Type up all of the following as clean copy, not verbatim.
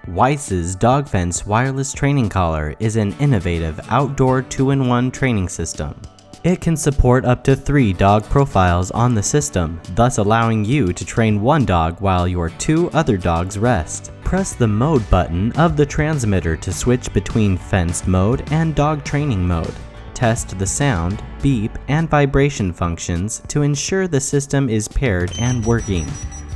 Wiez's Dog Fence Wireless Training Collar is an innovative outdoor 2-in-1 training system. It can support up to 3 dog profiles on the system, thus allowing you to train one dog while your 2 other dogs rest. Press the mode button of the transmitter to switch between fenced mode and dog training mode. Test the sound, beep, and vibration functions to ensure the system is paired and working.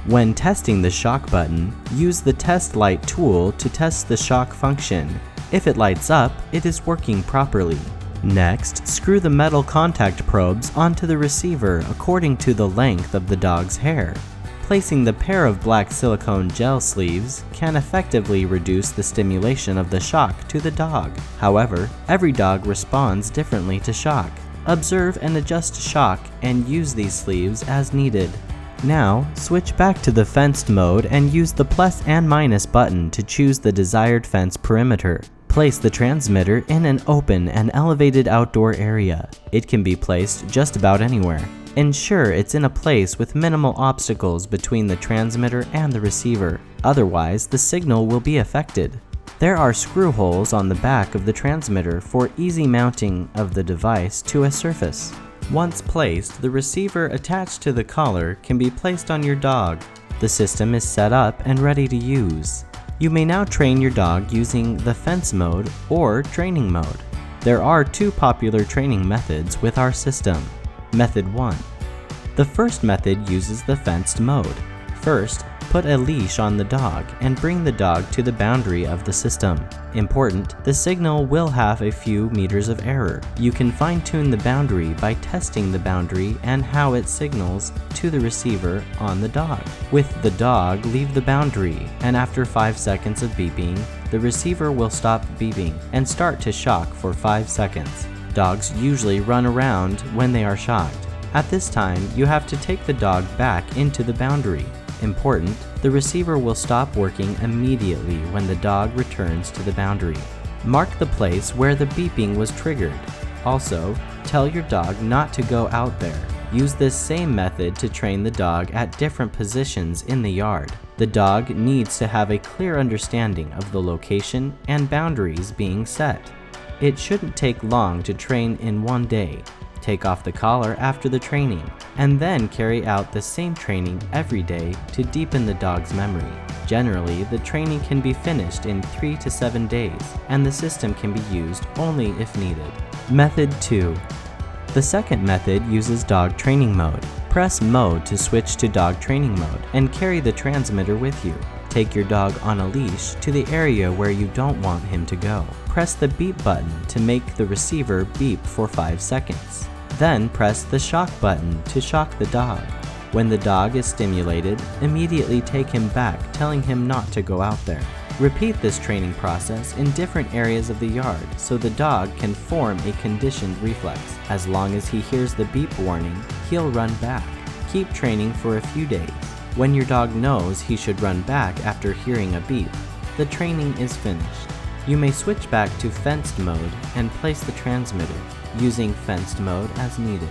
When testing the shock button, use the test light tool to test the shock function. If it lights up, it is working properly. Next, screw the metal contact probes onto the receiver according to the length of the dog's hair. Placing the pair of black silicone gel sleeves can effectively reduce the stimulation of the shock to the dog. However, every dog responds differently to shock. Observe and adjust shock and use these sleeves as needed. Now, switch back to the fenced mode and use the plus and minus button to choose the desired fence perimeter. Place the transmitter in an open and elevated outdoor area. It can be placed just about anywhere. Ensure it's in a place with minimal obstacles between the transmitter and the receiver, otherwise the signal will be affected. There are screw holes on the back of the transmitter for easy mounting of the device to a surface. Once placed, the receiver attached to the collar can be placed on your dog. The system is set up and ready to use. You may now train your dog using the fence mode or training mode. There are 2 popular training methods with our system. Method 1. The first method uses the fenced mode. First, put a leash on the dog and bring the dog to the boundary of the system. Important, the signal will have a few meters of error. You can fine-tune the boundary by testing the boundary and how it signals to the receiver on the dog. With the dog, leave the boundary, and after 5 seconds of beeping, the receiver will stop beeping and start to shock for 5 seconds. Dogs usually run around when they are shocked. At this time, you have to take the dog back into the boundary. Important, the receiver will stop working immediately when the dog returns to the boundary. Mark the place where the beeping was triggered. Also, tell your dog not to go out there. Use this same method to train the dog at different positions in the yard. The dog needs to have a clear understanding of the location and boundaries being set. It shouldn't take long to train in one day. Take off the collar after the training, and then carry out the same training every day to deepen the dog's memory. Generally, the training can be finished in 3 to 7 days, and the system can be used only if needed. Method 2. The second method uses dog training mode. Press mode to switch to dog training mode, and carry the transmitter with you. Take your dog on a leash to the area where you don't want him to go. Press the beep button to make the receiver beep for 5 seconds. Then press the shock button to shock the dog. When the dog is stimulated, immediately take him back, telling him not to go out there. Repeat this training process in different areas of the yard so the dog can form a conditioned reflex. As long as he hears the beep warning, he'll run back. Keep training for a few days. When your dog knows he should run back after hearing a beep, the training is finished. You may switch back to fenced mode and place the transmitter, using fenced mode as needed.